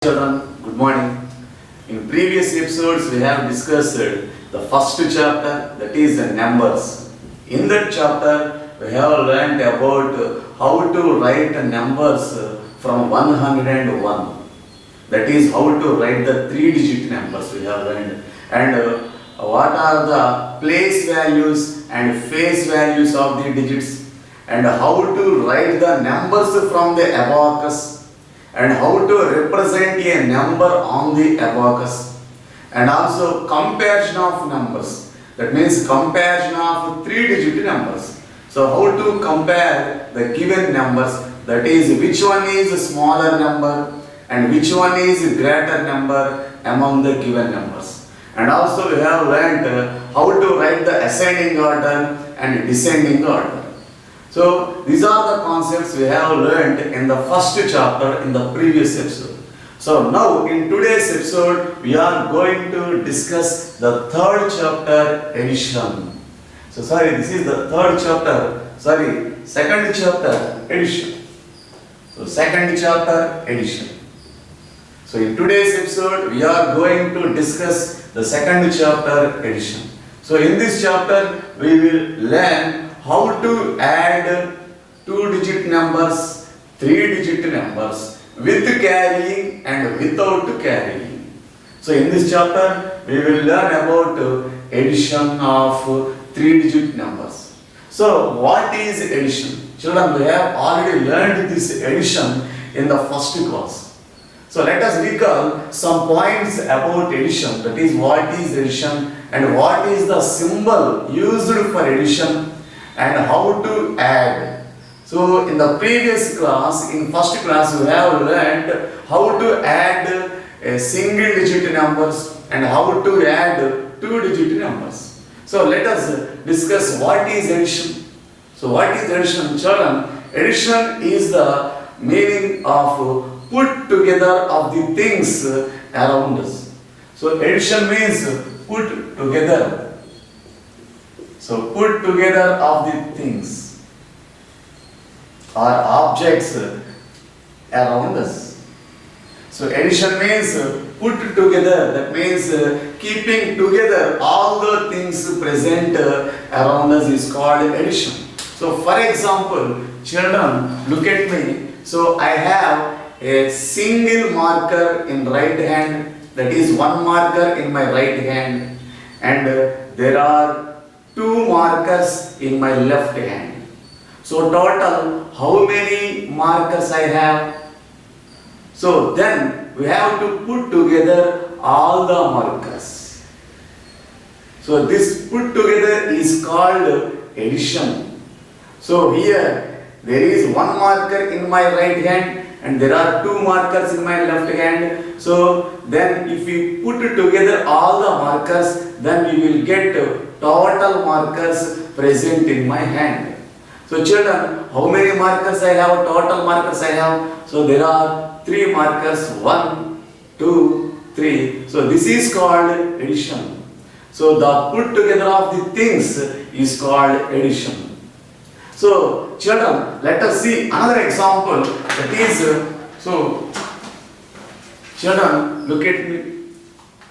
Children, good morning. In previous episodes, we have discussed the first chapter, that is the numbers. In that chapter, we have learned about how to write numbers from 101. That is how to write the three-digit numbers we have learned. And what are the place values and face values of the digits. And how to write the numbers from the abacus. And how to represent a number on the abacus, and also comparison of numbers, that means comparison of three-digit numbers. So how to compare the given numbers, that is which one is a smaller number and which one is a greater number among the given numbers. And also we have learnt how to write the ascending order and descending order. So these are the concepts we have learned in the first chapter in the previous episode. So now in today's episode we are going to discuss the third chapter, addition. So this is the second chapter, addition. So second chapter, addition. So in today's episode we are going to discuss the second chapter, addition. So in this chapter we will learn how to add two-digit numbers, three-digit numbers with carrying and without carrying. So in this chapter we will learn about addition of three-digit numbers. So what is addition? Children, we have already learned this addition in the first class. So let us recall some points about addition, that is what is addition and what is the symbol used for addition and how to add. So in the previous class, in first class, we have learned how to add single digit numbers and how to add two-digit numbers. So let us discuss what is addition. So what is addition, children? Addition is the meaning of put together of the things around us. So addition means put together. So put together of the things or objects around us. So addition means put together, that means keeping together all the things present around us is called addition. So for example, children, look at me. So I have a single marker in right hand, that is one marker in my right hand, and there are two markers in my left hand. So total, how many markers I have? So then we have to put together all the markers. So this put together is called addition. So here there is one marker in my right hand and there are two markers in my left hand. So then if we put together all the markers, then we will get total markers present in my hand. So children, how many markers I have? Total markers I have. So there are three markers, 1, 2, 3. So this is called addition. So the put together of the things is called addition. So children, let us see another example, that is, children, look at me.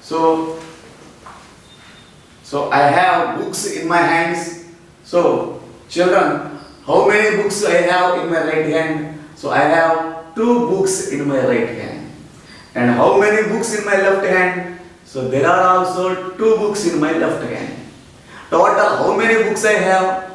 So I have books in my hands. So children, how many books I have in my right hand? So I have two books in my right hand. And how many books in my left hand? So there are also two books in my left hand. Total, how many books I have?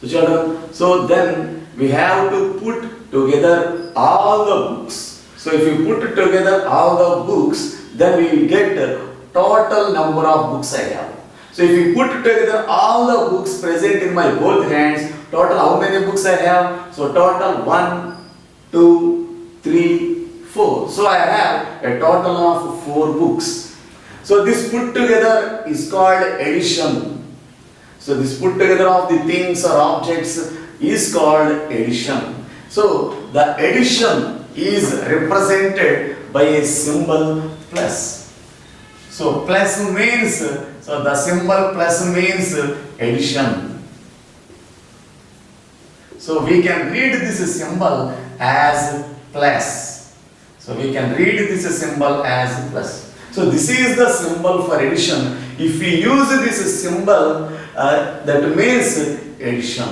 So children, so then we have to put together all the books. So if you put together all the books, then we will get the total number of books I have. So if you put together all the books present in my both hands, total how many books I have? So total 1, 2, 3, 4. So I have a total of 4 books. So this put together is called addition. So this put together of the things or objects is called addition. So the addition is represented by a symbol plus. So plus means, so the symbol plus means addition. So we can read this symbol as plus. So we can read this symbol as plus. So this is the symbol for addition. If we use this symbol, that means addition.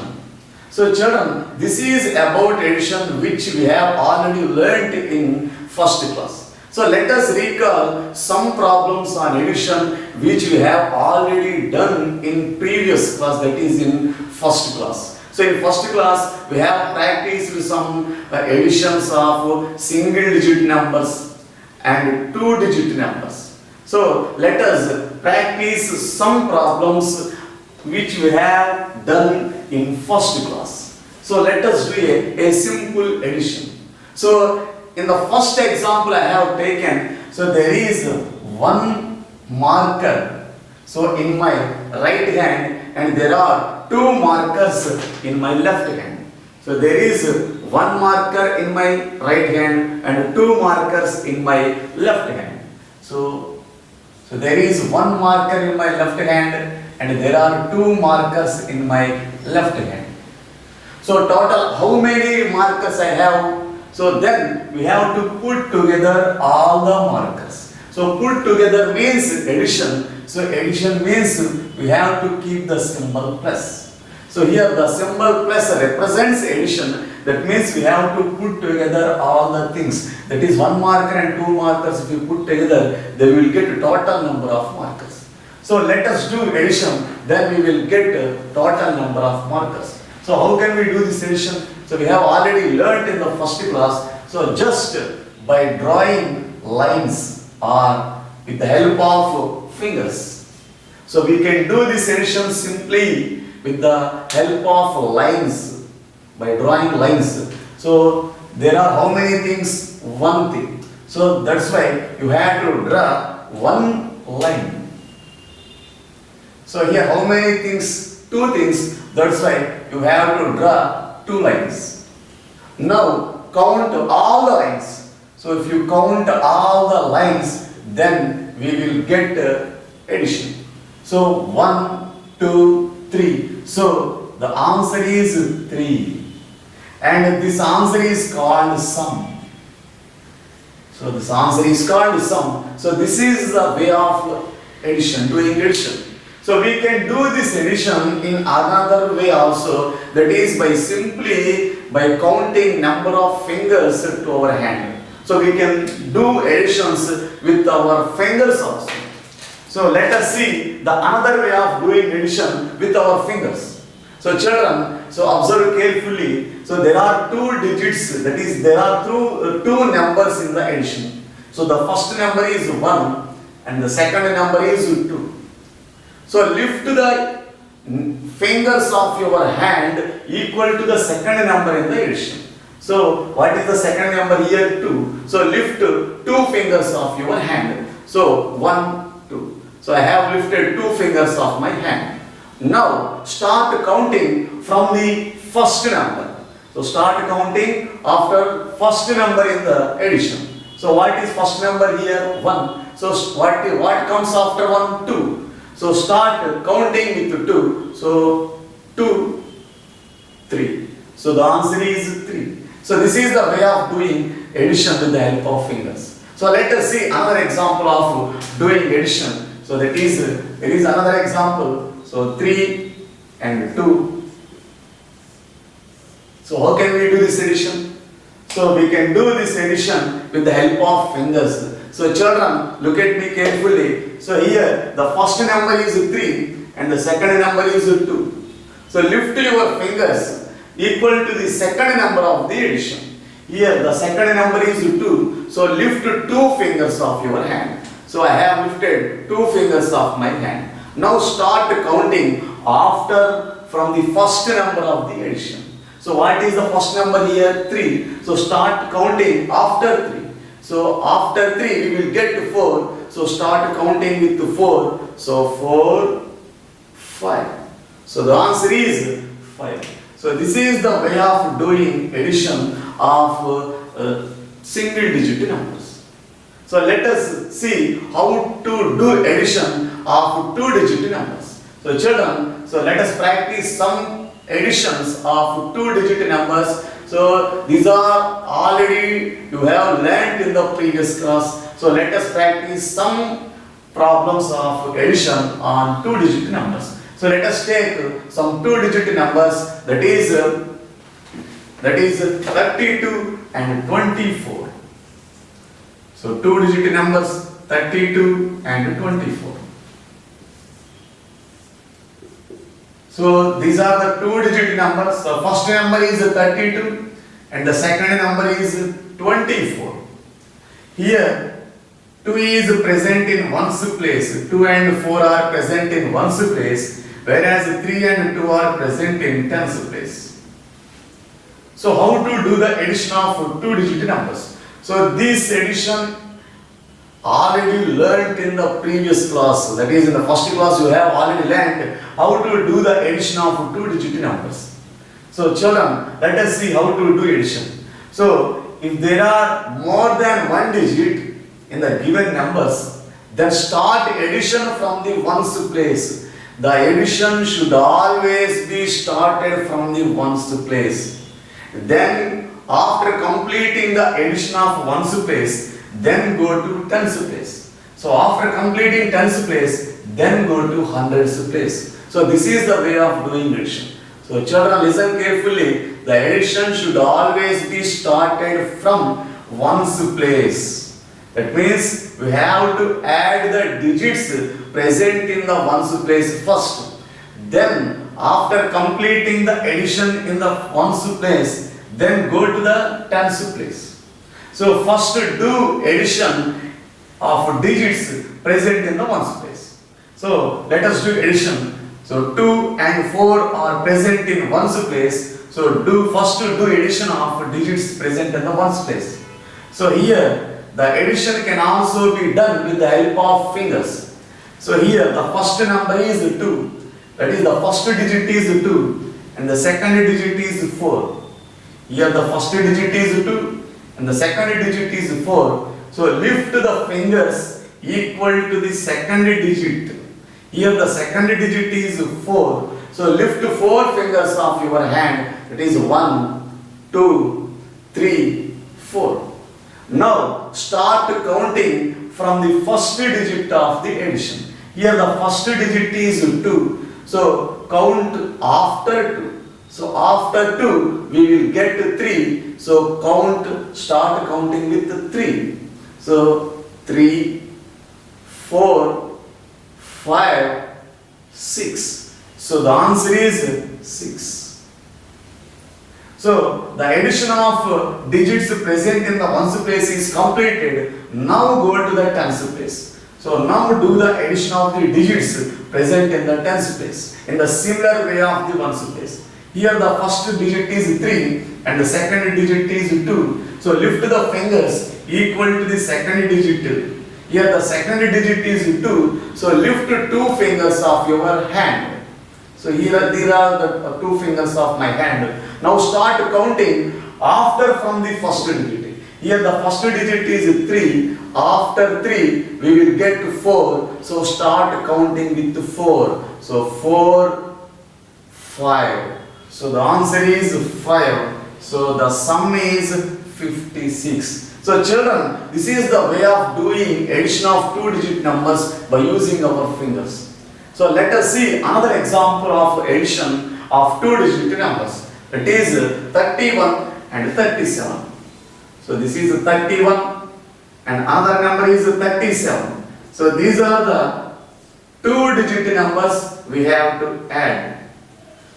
So children, this is about addition which we have already learnt in first class. So let us recall some problems on addition which we have already done in previous class, that is in first class. So in first class we have practiced some additions of single digit numbers and two digit numbers. So let us practice some problems which we have done in first class. So let us do a simple addition. So in the first example I have taken, so there is one marker, so in my right hand, and there are two markers in my left hand. So there is one marker in my right hand and two markers in my left hand. So there is one marker in my left hand and there are two markers in my left hand. So total how many markers I have? So then we have to put together all the markers. So put together means addition. So addition means we have to keep the symbol plus. So here the symbol plus represents addition. That means we have to put together all the things. That is one marker and two markers. If you put together, then we will get a total number of markers. So let us do addition. Then we will get a total number of markers. So how can we do this addition? So we have already learnt in the first class. So just by drawing lines or with the help of fingers. So we can do this addition simply with the help of lines, by drawing lines. So there are how many things? One thing. So that's why you have to draw one line. So here how many things? Two things. That's why you have to draw two lines. Now count all the lines. So if you count all the lines, then we will get addition. So 1, 2, 3. So the answer is 3. And this answer is called sum. So this answer is called sum. So this is the way of addition, doing addition. So we can do this addition in another way also, that is by counting number of fingers to our hand. So we can do additions with our fingers also. So let us see the another way of doing addition with our fingers. So children, so observe carefully. So there are two digits, that is there are two numbers in the addition. So the first number is 1 and the second number is 2. So lift the fingers of your hand equal to the second number in the addition. So what is the second number here? 2. So lift two fingers of your hand. So 1, 2. So I have lifted two fingers of my hand. Now start counting from the first number. So start counting after first number in the addition. So what is first number here? 1. So what comes after 1? 2. So start counting with 2. So 2, 3. So the answer is 3. So this is the way of doing addition with the help of fingers. So let us see another example of doing addition. So that is, there is another example. So 3 and 2. So how can we do this addition? So we can do this addition with the help of fingers. So children, look at me carefully. So here the first number is 3 and the second number is 2. So lift your fingers equal to the second number of the addition. Here the second number is 2. So lift two fingers of your hand. So I have lifted two fingers of my hand. Now start counting after from the first number of the addition. So what is the first number here? 3. So start counting after 3. So after 3 we will get to 4. So start counting with 4. So 4, 5. So the answer is 5. So this is the way of doing addition of single digit numbers. So let us see how to do addition of two digit numbers. So children, so let us practice some additions of two digit numbers. So these are already you have learnt in the previous class. So let us practice some problems of addition on two-digit numbers. So let us take some two-digit numbers, that is 32 and 24. So two-digit numbers 32 and 24. So these are the two-digit numbers. The first number is 32 and the second number is 24. Here 2 is present in ones place, 2 and 4 are present in ones place, whereas 3 and 2 are present in tens place. So how to do the addition of two-digit numbers? So this addition already learnt in the previous class, that is in the first class you have already learnt how to do the addition of two-digit numbers. So children, let us see how to do addition. So if there are more than one digit in the given numbers, then start addition from the ones place. The addition should always be started from the ones place. Then after completing the addition of ones place, then go to tens place. So after completing tens place, then go to hundreds place. So this is the way of doing addition. So children, listen carefully. The addition should always be started from ones place. That means we have to add the digits present in the ones place first. Then after completing the addition in the ones place, then go to the tens place. So first do addition of digits present in the ones place. So let us do addition. So 2 and 4 are present in ones place. So first do addition of digits present in the ones place. So here the addition can also be done with the help of fingers. So here the first number is 2. That is the first digit is 2 and the second digit is 4. Here the first digit is 2 and the second digit is 4. So lift the fingers equal to the second digit. Here the second digit is 4. So lift 4 fingers of your hand. That is 1, 2, 3, 4. Now start counting from the first digit of the addition. Here the first digit is 2. So count after 2. So after 2 we will get 3. So start counting with 3. So 3, 4, 5, 6. So the answer is 6. So the addition of digits present in the ones place is completed. Now go to the tens place. So now do the addition of the digits present in the tens place in the similar way of the ones place. Here the first digit is 3 and the second digit is 2. So lift the fingers equal to the second digit. Here the second digit is 2. So lift 2 fingers of your hand. So here are the 2 fingers of my hand. Now start counting after from the first digit. Here the first digit is 3. After 3 we will get 4. So start counting with 4. So 4, 5. So the answer is 5. So the sum is 56. So children, this is the way of doing addition of two-digit numbers by using our fingers. So let us see another example of addition of two-digit numbers. That is 31 and 37. So this is 31 and another number is 37. So these are the two-digit numbers we have to add.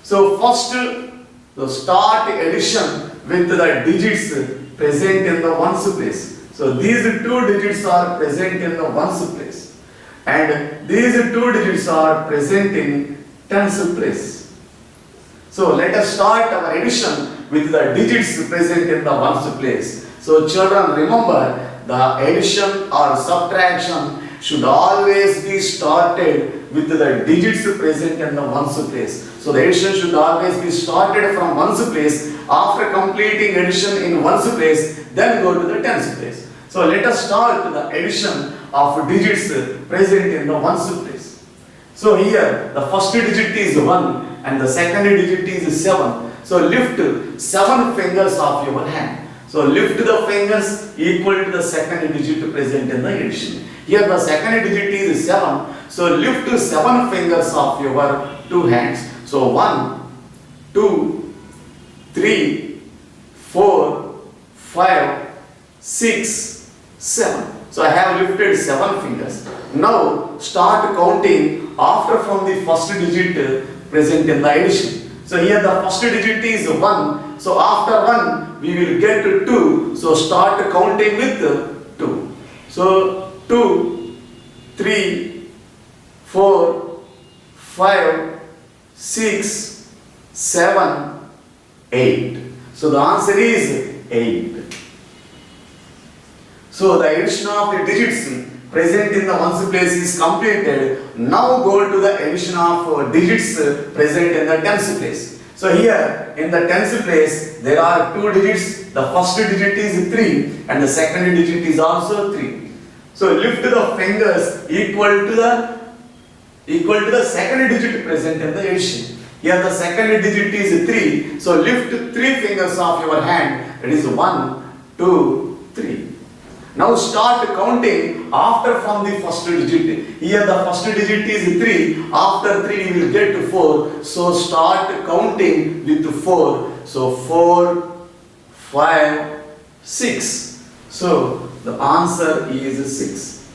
So first, start addition with the digits present in the ones place. So these two digits are present in the ones place and these two digits are present in tens place. So let us start our addition with the digits present in the ones place. So children, remember, the addition or subtraction should always be started with the digits present in the ones place. So the addition should always be started from ones place. After completing addition in ones place, then go to the tens place. So let us start the addition of digits present in the ones place. So here the first digit is 1 and the second digit is 7. So lift 7 fingers of your hand. So lift the fingers equal to the second digit present in the addition. Here the second digit is 7. So lift 7 fingers of your 2 hands. So 1, 2, 3, 4, 5, 6, 7. So I have lifted 7 fingers. Now start counting after from the first digit present in the addition. So here the first digit is 1. So after 1 we will get to 2. So start counting with 2. So 2, 3, 4, 5, 6, 7, 8. So the answer is 8. So the addition of the digits present in the ones place is completed. Now go to the addition of digits present in the tens place. So here in the tens place there are 2 digits. The first digit is 3 and the second digit is also 3. So lift the fingers equal to the second digit present in the addition. Here the second digit is 3. So lift 3 fingers of your hand. It is 1, 2, 3. Now start counting after from the first digit. Here the first digit is 3. After 3 you will get to 4. So start counting with 4. So 4, 5, 6. So the answer is 6.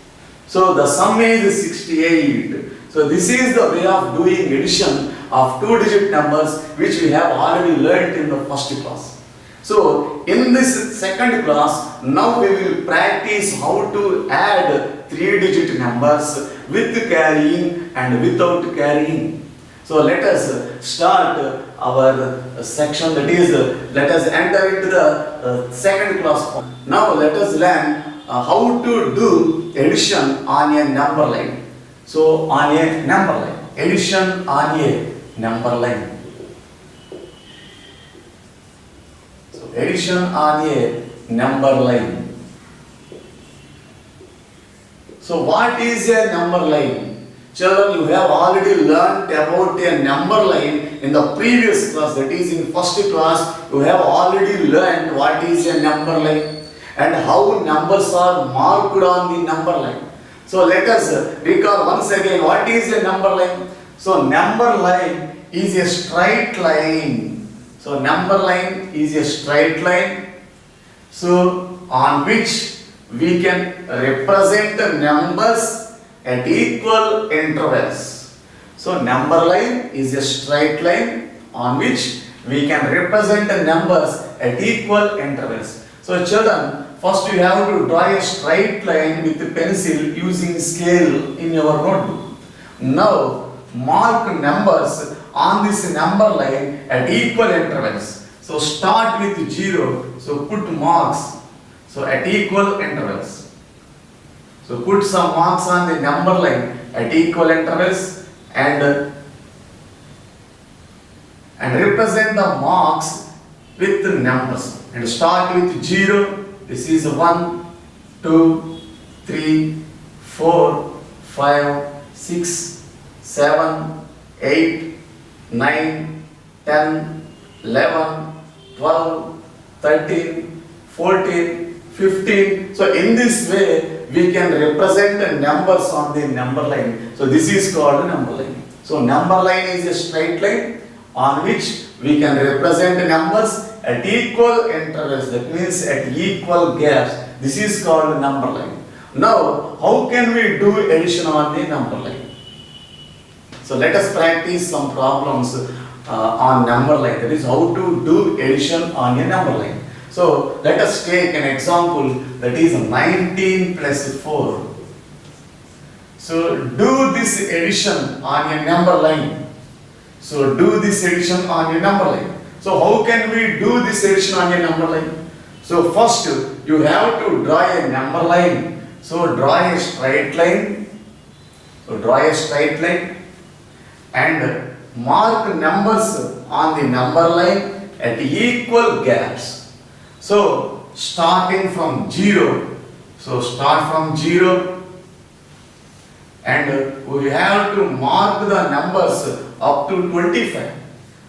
So the sum is 68. So this is the way of doing addition of 2-digit numbers which we have already learnt in the first class. So in this second class, now we will practice how to add 3-digit numbers with carrying and without carrying. So let us start our section, that is, let us enter into the second class. Now let us learn how to do addition on a number line. So on a number line, addition on a number line. Addition on a number line. So what is a number line? Children, you have already learnt about a number line in the previous class, that is in first class. You have already learnt what is a number line and how numbers are marked on the number line. So let us recall once again what is a number line. So number line is a straight line. So number line is a straight line, so on which we can represent the numbers at equal intervals. So number line is a straight line on which we can represent the numbers at equal intervals. So children, first you have to draw a straight line with a pencil using scale in your notebook. Now mark numbers on this number line at equal intervals. So start with 0. So put marks. So at equal intervals. So put some marks on the number line at equal intervals and represent the marks with the numbers. And start with 0. This is 1, 2, 3, 4, 5, 6, 7, 8, 9, 10, 11, 12, 13, 14, 15. So in this way we can represent the numbers on the number line. So this is called a number line. So number line is a straight line on which we can represent the numbers at equal intervals. That means at equal gaps. This is called a number line. Now how can we do addition on the number line? So let us practice some problems on number line. That is how to do addition on a number line. So let us take an example, that is 19 plus 4. So do this addition on a number line. So do this addition on a number line. So how can we do this addition on a number line? So first you have to draw a number line. So draw a straight line. So draw a straight line and mark numbers on the number line at equal gaps. So starting from 0. So start from 0 and we have to mark the numbers up to 25.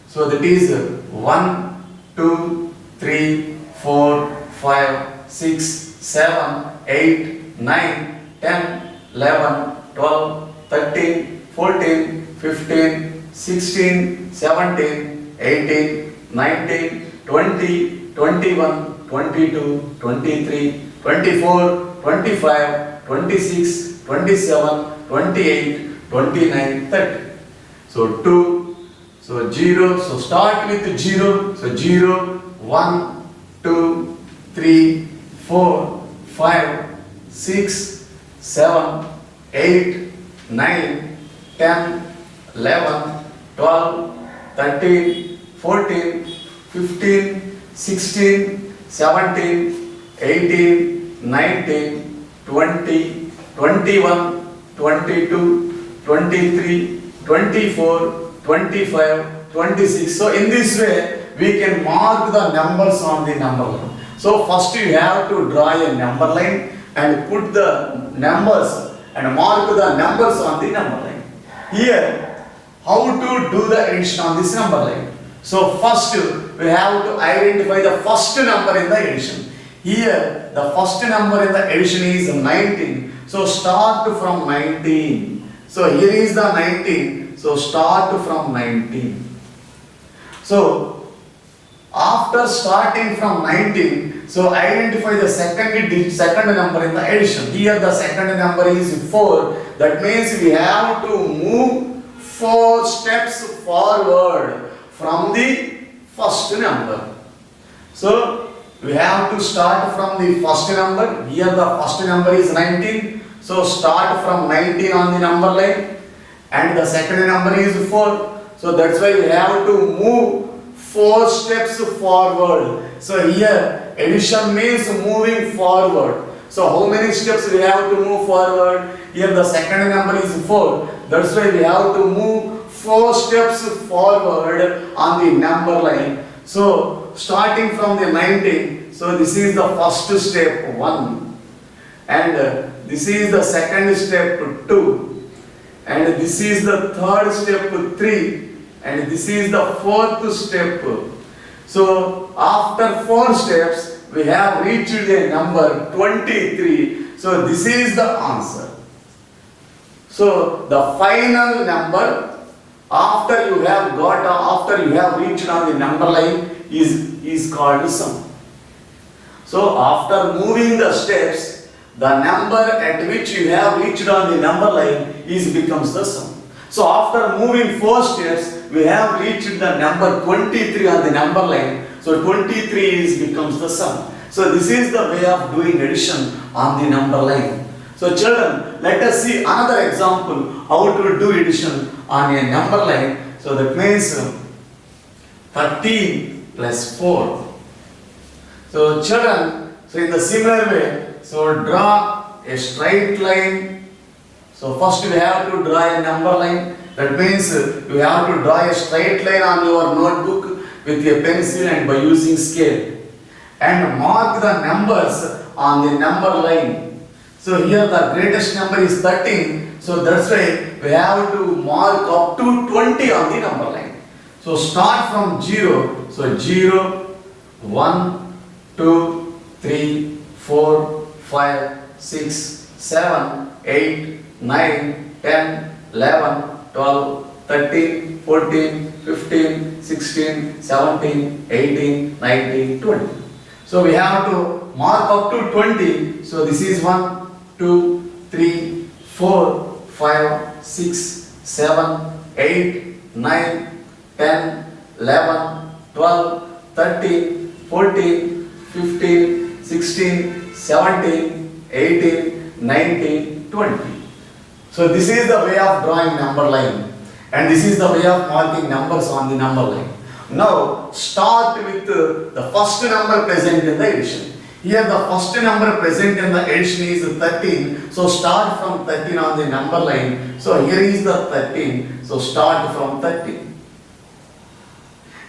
So that is 1, 2, 3, 4, 5, 6, 7, 8, 9, 10, 11, 12, 13, 14, 15, 16, 17, 18, 19, 20, 21, 22, 23, 24, 25, 26, 27, 28, 29, 30. So 2, so 0, so start with 0, so 0, 1, 2, 3, 4, 5, 6, 7, 8, 9, 10, 11, 12, 13, 14, 15, 16, 17, 18, 19, 20, 21, 22, 23, 24, 25, 26. So in this way, we can mark the numbers on the number line. So first you have to draw a number line and put the numbers and mark the numbers on the number line. Here, how to do the addition on this number line? So first we have to identify the first number in the addition. Here, the first number in the addition is 19. So start from 19. So here is the 19. So start from 19. So after starting from 19, so identify the second number in the addition. Here the second number is 4. That means we have to move 4 steps forward from the first number. So we have to start from the first number. Here the first number is 19. So start from 19 on the number line. And the second number is 4. So that's why we have to move 4 steps forward. So here addition means moving forward. So how many steps we have to move forward? Here the second number is 4. That's why we have to move 4 steps forward on the number line. So starting from the 19, so this is the first step 1. And this is the second step 2. And this is the third step 3. And this is the fourth step. So after 4 steps, we have reached a number 23. So this is the answer. So the final number after you have reached on the number line is called sum. So after moving the steps, the number at which you have reached on the number line becomes the sum. So after moving 4 steps, we have reached the number 23 on the number line. So 23 becomes the sum. So this is the way of doing addition on the number line. So children, let us see another example how to do addition on a number line. So that means 13 plus 4. So children, so in the similar way, so draw a straight line. So first we have to draw a number line. That means you have to draw a straight line on your notebook with a pencil and by using scale. And mark the numbers on the number line. So here the greatest number is 13. So that's why we have to mark up to 20 on the number line. So start from 0. So 0, 1, 2, 3, 4, 5, 6, 7, 8, 9, 10, 11, 12, 13, 14, 15, 16, 17, 18, 19, 20. So we have to mark up to 20. So this is 1, 2, 3, 4, 5, 6, 7, 8, 9, 10, 11, 12, 13, 14, 15, 16, 17, 18, 19, 20. So this is the way of drawing number line, and this is the way of marking numbers on the number line. Now start with the first number present in the addition. Here the first number present in the addition is 13. So start from 13 on the number line. So here is the 13. So start from 13.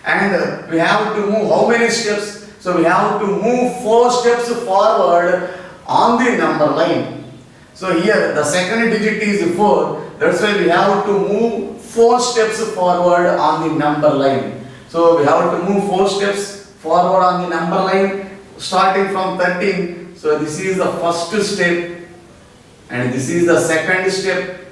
And we have to move how many steps? So we have to move 4 steps forward on the number line. So here the second digit is 4. That's why we have to move 4 steps forward on the number line. So we have to move 4 steps forward on the number line starting from 13. So this is the first step, and this is the second step,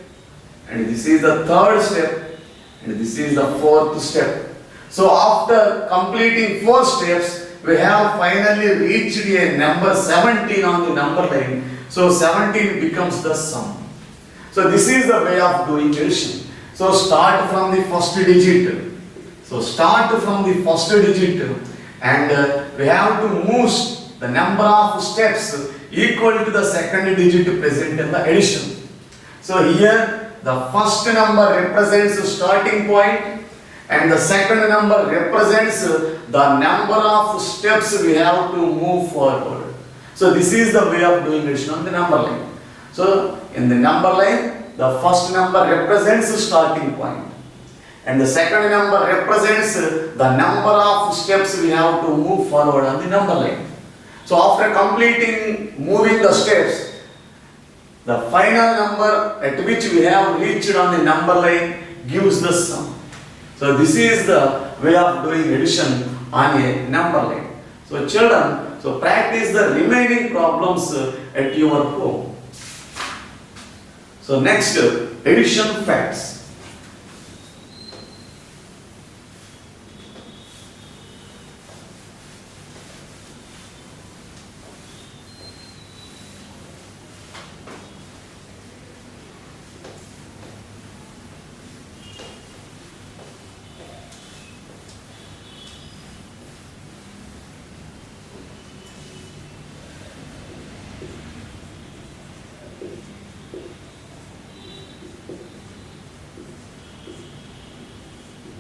and this is the third step, and this is the fourth step. So after completing 4 steps, we have finally reached a number 17 on the number line. So 17 becomes the sum. So this is the way of doing addition. So start from the first digit. So start from the first digit, and we have to move the number of steps equal to the second digit present in the addition. So here the first number represents the starting point, and the second number represents the number of steps we have to move forward. So this is the way of doing addition on the number line. So in the number line, the first number represents the starting point, and the second number represents the number of steps we have to move forward on the number line. So after completing moving the steps, the final number at which we have reached on the number line gives the sum. So this is the way of doing addition on a number line. So children, so practice the remaining problems at your home. So next, addition facts.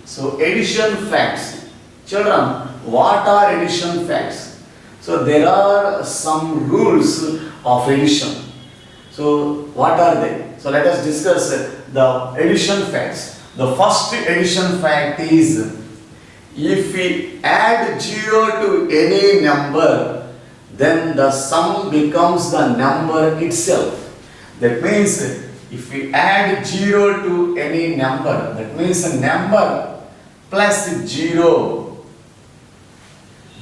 So addition facts. Children, what are addition facts? So there are some rules of addition. So what are they? So let us discuss the addition facts. The first addition fact is, if we add 0 to any number, then the sum becomes the number itself. That means if we add 0 to any number, that means a number plus 0,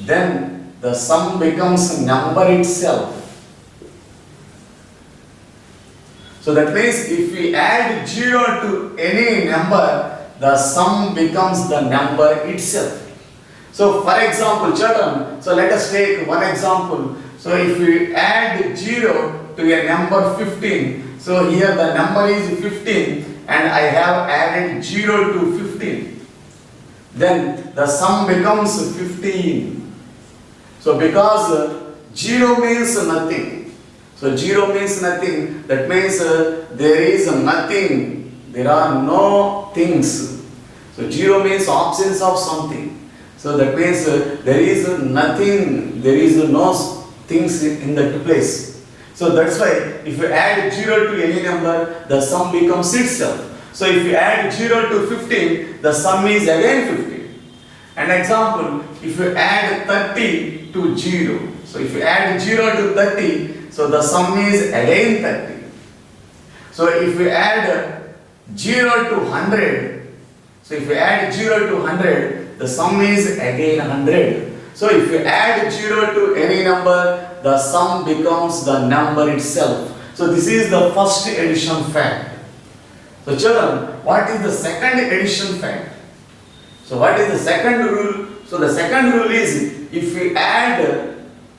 then the sum becomes number itself. So that means if we add 0 to any number, the sum becomes the number itself. So for example, children, so let us take one example. So if we add 0 to a number 15, so here the number is 15 and I have added 0 to 15. Then the sum becomes 15. So because 0 means nothing. So 0 means nothing. That means there is nothing. There are no things. So 0 means absence of something. So that means there is nothing. There is no things in that place. So that's why if you add 0 to any number, the sum becomes itself. So if you add 0 to 15, the sum is again 15. An example, if you add 30 to 0, so if you add 0 to 30, so the sum is again 30. So if you add 0 to 100, so if you add 0 to 100, the sum is again 100. So if you add 0 to any number, the sum becomes the number itself. So this is the first addition fact. So children, what is the second addition fact? So what is the second rule? So the second rule is, if we add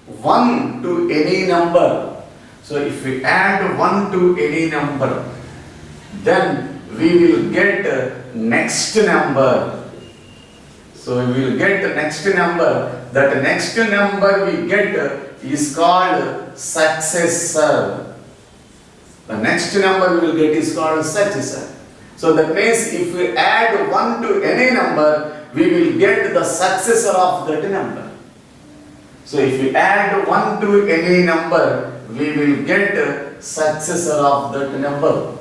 1 to any number, so if we add 1 to any number, then we will get next number. So we will get the next number. That next number we get is called successor. The next number we will get is called successor. So that means if we add 1 to any number, we will get the successor of that number. So if we add 1 to any number, we will get successor of that number.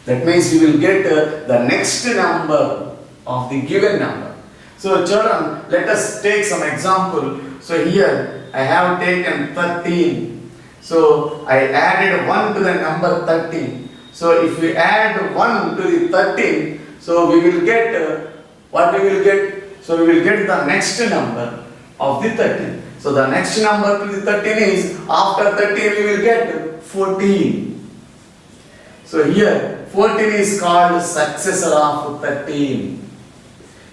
That means we will get the next number of the given number. So children, let us take some example. So here I have taken 13. So I added 1 to the number 13. So if we add 1 to the 13, so we will get what we will get? So we will get the next number of the 13. So the next number to the 13 is, after 13 we will get 14. So here 14 is called successor of 13.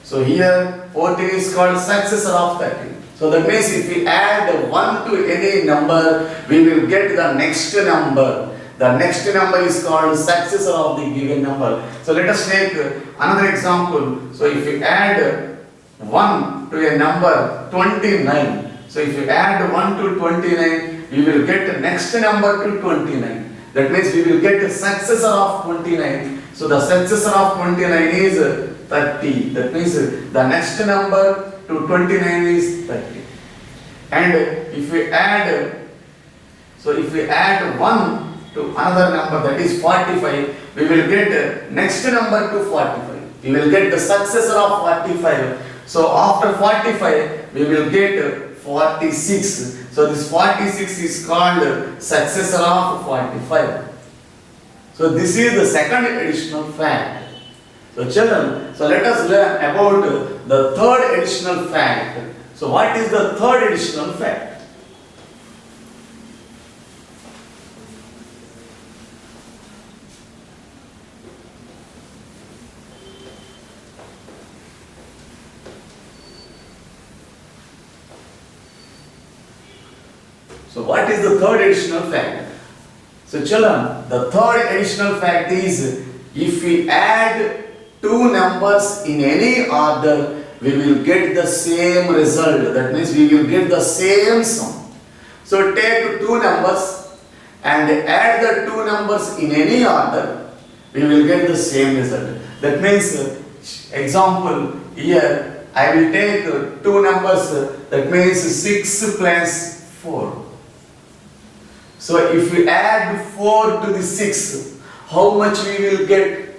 So here 14 is called successor of 13. So that means if we add 1 to any number, we will get the next number. The next number is called successor of the given number. So let us take another example. So if we add 1 to a number 29. So if you add 1 to 29, we will get the next number to 29. That means we will get the successor of 29. So the successor of 29 is 30. That means the next number to 29 is 30. And if we add, so if we add 1 to another number, that is 45, we will get next number to 45. We will get the successor of 45. So after 45, we will get 46. So this 46 is called successor of 45. So this is the second additional fact. So children, so let us learn about the third additional fact. So what is the third additional fact? So what is the third additional fact? So children, the third additional fact is, if we add two numbers in any order, we will get the same result. That means we will get the same sum. So take two numbers and add the two numbers in any order, we will get the same result. That means, example, here I will take two numbers, that means 6 plus 4. So if we add 4 to the 6, how much we will get?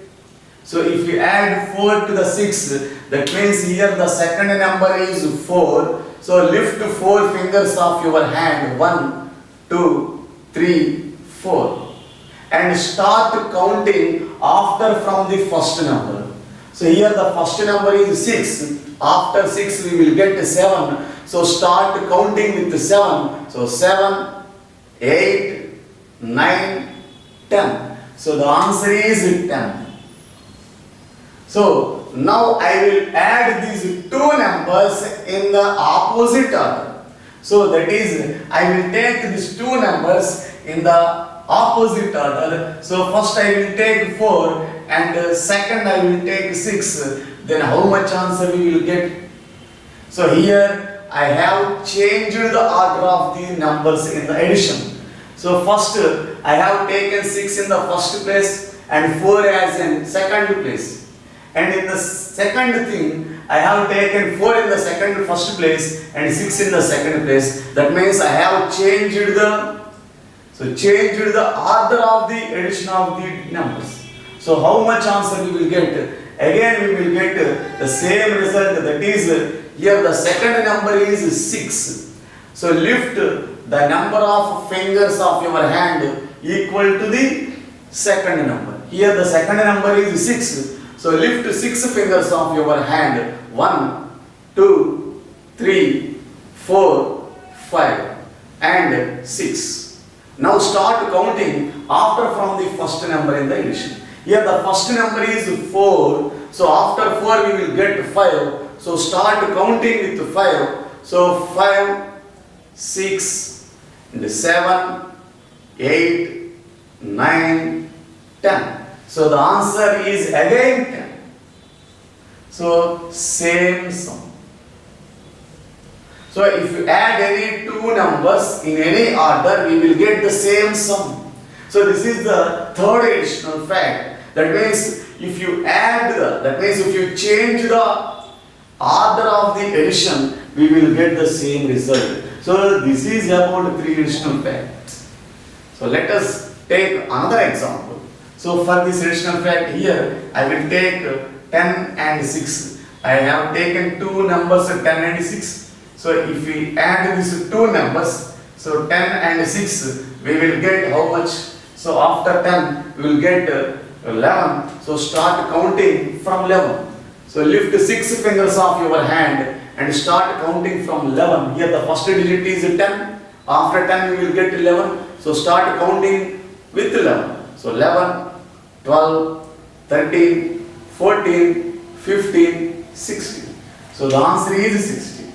So if we add 4 to the 6, that means here the second number is 4. So lift 4 fingers of your hand, 1, 2, 3, 4. And start counting after from the first number. So here the first number is 6. After 6 we will get 7. So start counting with 7. So 7, 8, 9, 10. So the answer is 10. So now I will add these two numbers in the opposite order. So that is, I will take these two numbers in the opposite order. So first I will take 4 and second I will take 6. Then how much answer we will get? So here I have changed the order of the numbers in the addition. So first I have taken 6 in the first place and 4 as in second place. And in the second thing, I have taken 4 in the first place and 6 in the second place. That means I have changed the order of the addition of the numbers. So how much answer we will get? Again we will get the same result. That is, here the second number is 6. So lift the number of fingers of your hand equal to the second number. Here the second number is 6. So lift 6 fingers of your hand. 1, 2, 3, 4, 5 and 6. Now start counting after from the first number in the addition. Here the first number is 4. So after 4 we will get 5. So start counting with 5. So 5, 6, and 7, 8, 9, 10. So the answer is again 10. So same sum. So if you add any two numbers in any order, we will get the same sum. So this is the third additional fact. That means if you add that means if you change the order of the addition, we will get the same result. So this is about 3 additional facts. So let us take another example. So for this additional fact here, I will take 10 and 6. I have taken two numbers 10 and 6. So if we add these two numbers, so 10 and 6, we will get how much? So after 10, we will get 11. So start counting from 11. So lift 6 fingers of your hand and start counting from 11. Here the first digit is 10. After 10 you will get 11. So start counting with 11. So 11, 12, 13, 14, 15, 16. So the answer is 16.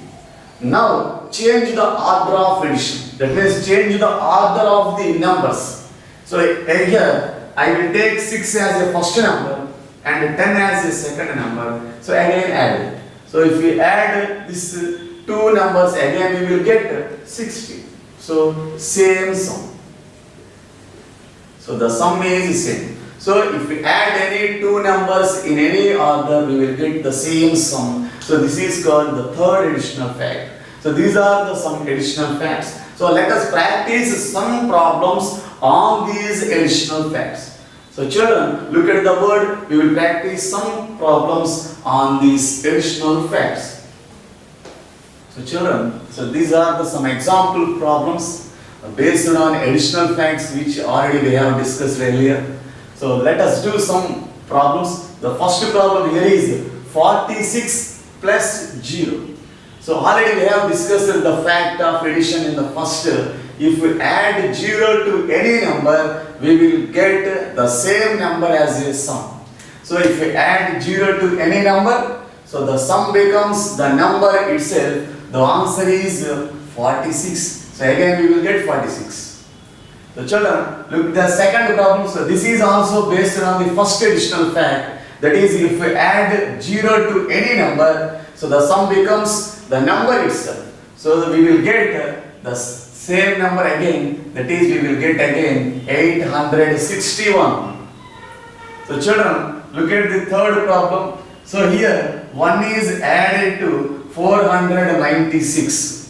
Now change the order of addition. That means change the order of the numbers. So here I will take 6 as a first number and 10 as a second number. So again add it. So if we add these two numbers again we will get 60. So same sum. So the sum is same. So if we add any two numbers in any order we will get the same sum. So this is called the third additional fact. So these are some additional facts. So let us practice some problems on these additional facts. So children, look at the board. We will practice some problems on these additional facts. So children, so these are some example problems based on additional facts which already we have discussed earlier. So let us do some problems. The first problem here is 46 plus 0. So already we have discussed the fact of addition in the first. If we add 0 to any number, we will get the same number as a sum. So if we add 0 to any number, so the sum becomes the number itself. The answer is 46. So again we will get 46. So children, look at the second problem. So this is also based on the first additional fact. That is, if we add 0 to any number, so the sum becomes the number itself. So we will get the same number again. That is, we will get again 861. So children, look at the third problem. So here 1 is added to 496.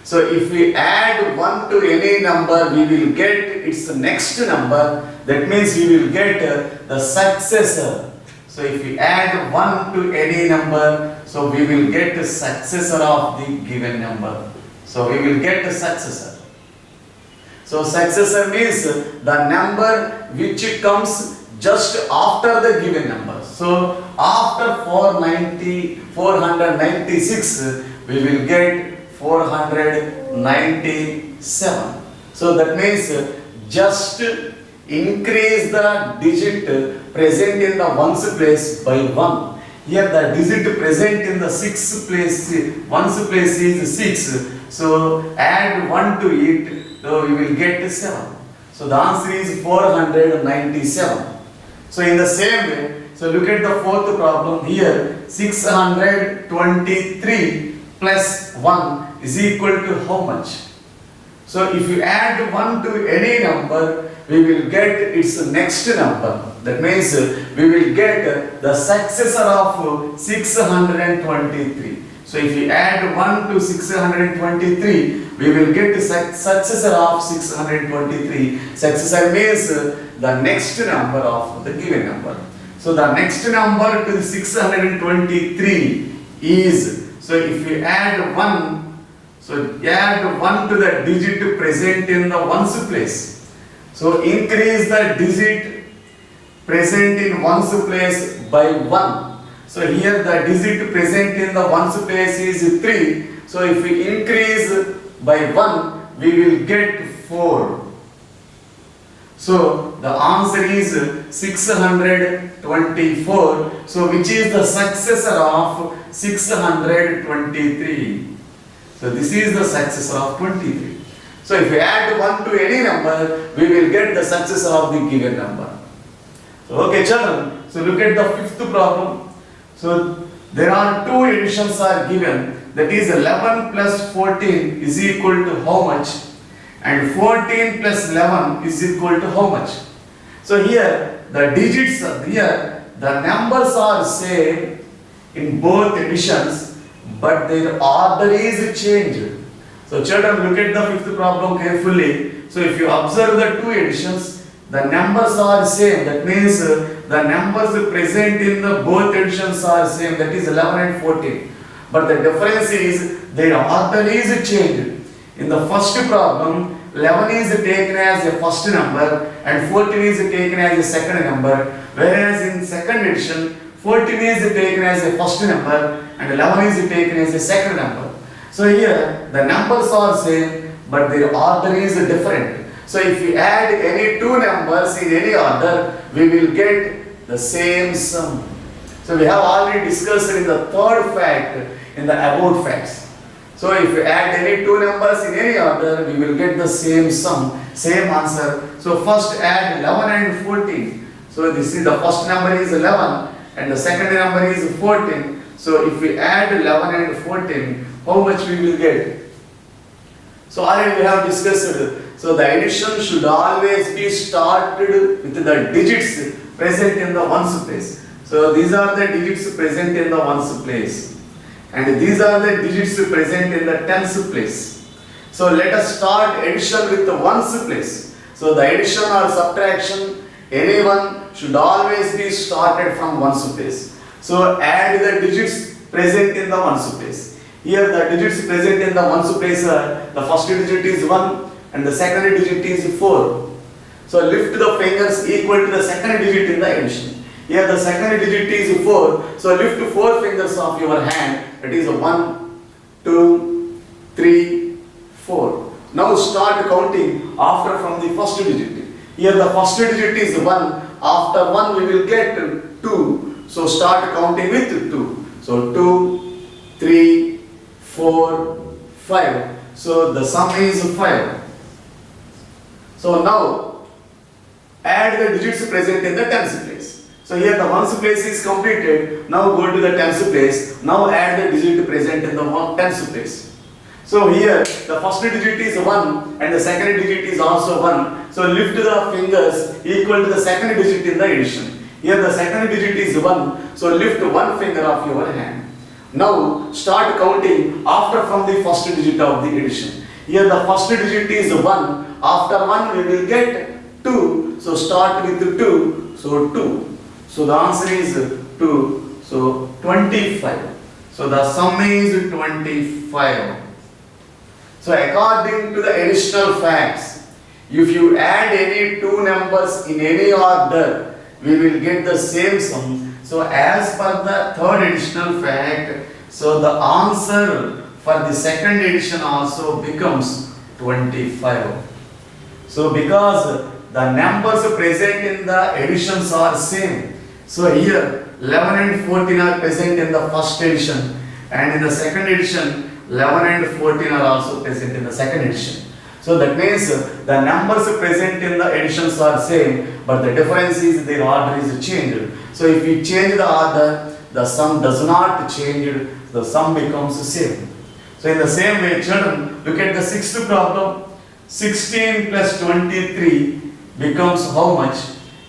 So if we add 1 to any number, we will get its next number. That means we will get the successor. So if we add 1 to any number, so we will get the successor of the given number. So we will get the successor. So successor means the number which comes just after the given number. So after 496, we will get 497. So that means just increase the digit present in the ones place by 1. Here the digit present in the sixth place, ones place is 6. So add 1 to it, so we will get 7. So the answer is 497. So in the same way, so look at the fourth problem here. 623 plus 1 is equal to how much? So if you add 1 to any number, we will get its next number. That means we will get the successor of 623. So if we add 1 to 623, we will get the successor of 623. Successor means the next number of the given number. So the next number to 623 is, so if we add 1, so add 1 to the digit present in the ones place. So increase the digit present in ones place by 1. So here the digit present in the ones place is 3. So if we increase by 1, we will get 4. So the answer is 624. So which is the successor of 623? So this is the successor of 23. So if we add 1 to any number, we will get the successor of the given number. So okay children, so look at the fifth problem. So there are two additions are given. That is 11 plus 14 is equal to how much? And 14 plus 11 is equal to how much? So here the digits are here, the numbers are same in both additions, but their order is changed. So children, look at the fifth problem carefully. So if you observe the two additions, the numbers are same. That means the numbers present in the both additions are same. That is 11 and 14. But the difference is their order is changed. In the first problem, 11 is taken as a first number and 14 is taken as a second number. Whereas in second addition, 14 is taken as a first number and 11 is taken as a second number. So here the numbers are same but their order is different. So if we add any two numbers in any order, we will get the same sum. So we have already discussed in the third fact in the about facts. So if we add any two numbers in any order, we will get the same sum, same answer. So first add 11 and 14. So this is the first number is 11 and the second number is 14. So if we add 11 and 14, how much we will get? So already we have discussed. So the addition should always be started with the digits present in the ones place. So these are the digits present in the ones place. And these are the digits present in the tens place. So let us start addition with the ones place. So the addition or subtraction, anyone should always be started from ones place. So add the digits present in the ones place. Here the digits present in the ones place are, the first digit is 1 and the second digit is 4. So lift the fingers equal to the second digit in the addition. Here the second digit is 4. So lift 4 fingers of your hand. It is 1, 2, 3, 4. Now start counting after from the first digit. Here the first digit is 1. After 1 we will get 2. So start counting with 2. So 2, 3, 4, 5. So the sum is 5. So now add the digits present in the tens place. So here the ones place is completed. Now go to the tens place. Now add the digit present in the tens place. So here the first digit is 1 and the second digit is also 1. So lift the fingers equal to the second digit in the addition. Here the second digit is 1. So lift one finger of your hand. Now start counting after from the first digit of the addition. Here the first digit is 1. After 1 we will get 2. So start with 2. So 2. So the answer is 2. So 25. So the sum is 25. So according to the additional facts, if you add any two numbers in any order, we will get the same sum. So as per the third additional fact, so the answer for the second addition also becomes 25. So because the numbers present in the additions are same. So here 11 and 14 are present in the first addition and in the second addition 11 and 14 are also present in the second addition. So that means the numbers present in the additions are same but the difference is their order is changed. So if we change the order, the sum does not change, the sum becomes same. So in the same way, children, look at the sixth problem. 16 plus 23 becomes how much?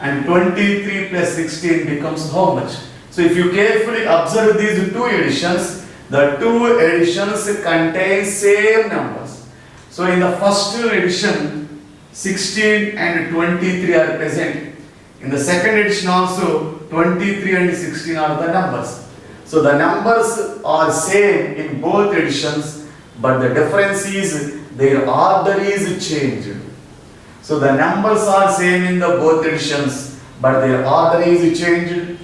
And 23 plus 16 becomes how much? So if you carefully observe these two additions, the two additions contain same numbers. So in the first addition, 16 and 23 are present. In the second addition also, 23 and 16 are the numbers. So the numbers are same in both additions, but the difference is their order is changed. So the numbers are same in the both additions, but their order is changed.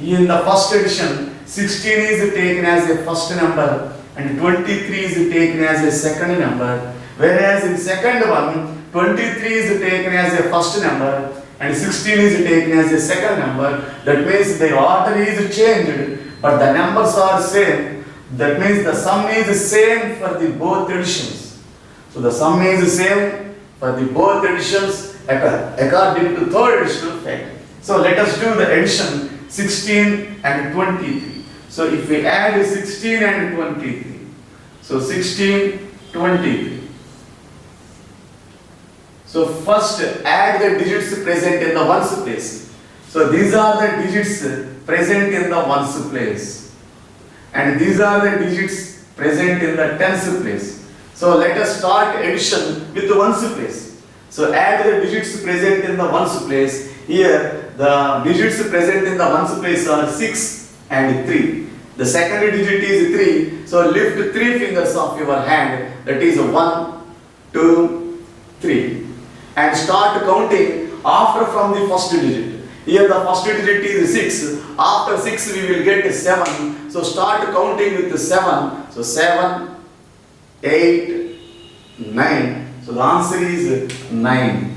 In the first addition, 16 is taken as a first number and 23 is taken as a second number. Whereas in second one, 23 is taken as a first number and 16 is taken as a second number. That means their order is changed, but the numbers are same. That means the sum is same for the both additions. So the sum is same for the both additions according to third additional fact. So let us do the addition 16 and 23. So if we add 16 and 23, so 16, 23. So first add the digits present in the ones place. So these are the digits present in the ones place. And these are the digits present in the tens place. So let us start addition with the ones place. So add the digits present in the ones place. Here the digits present in the ones place are 6 and 3. The second digit is 3. So lift 3 fingers of your hand. That is 1, 2, 3. And start counting after from the first digit. Here the first digit is 6. After 6 we will get 7. So start counting with 7. So 7, 8, 9. So the answer is 9.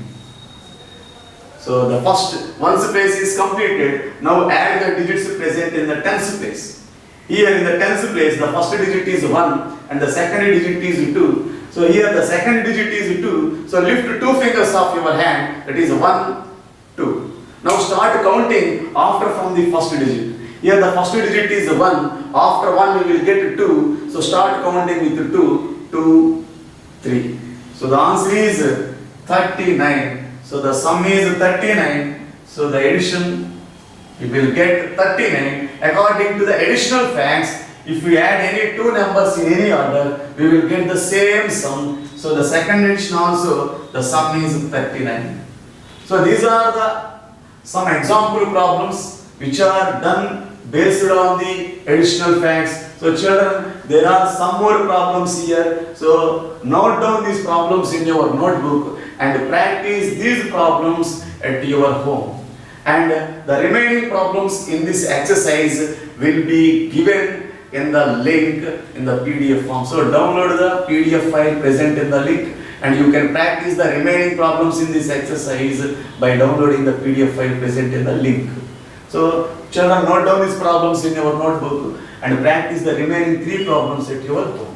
So the first ones place is completed. Now add the digits present in the tens place. Here in the tens place the first digit is 1 and the second digit is 2. So here the second digit is 2. So lift 2 fingers of your hand, that is 1, 2. Now start counting after from the first digit. Here the first digit is 1. After 1 we will get 2. So start counting with 2, 2, 3. So the answer is 39. So the sum is 39. So the addition, you will get 39. According to the additional facts, if we add any two numbers in any order, we will get the same sum. So the second addition also, the sum is 39. So these are the some example problems which are done based on the additional facts. So children, there are some more problems here. So note down these problems in your notebook and practice these problems at your home. And the remaining problems in this exercise will be given in the link in the PDF form. So download the PDF file present in the link and you can practice the remaining problems in this exercise by downloading the PDF file present in the link. So children, note down these problems in your notebook and practice the remaining 3 problems at your home.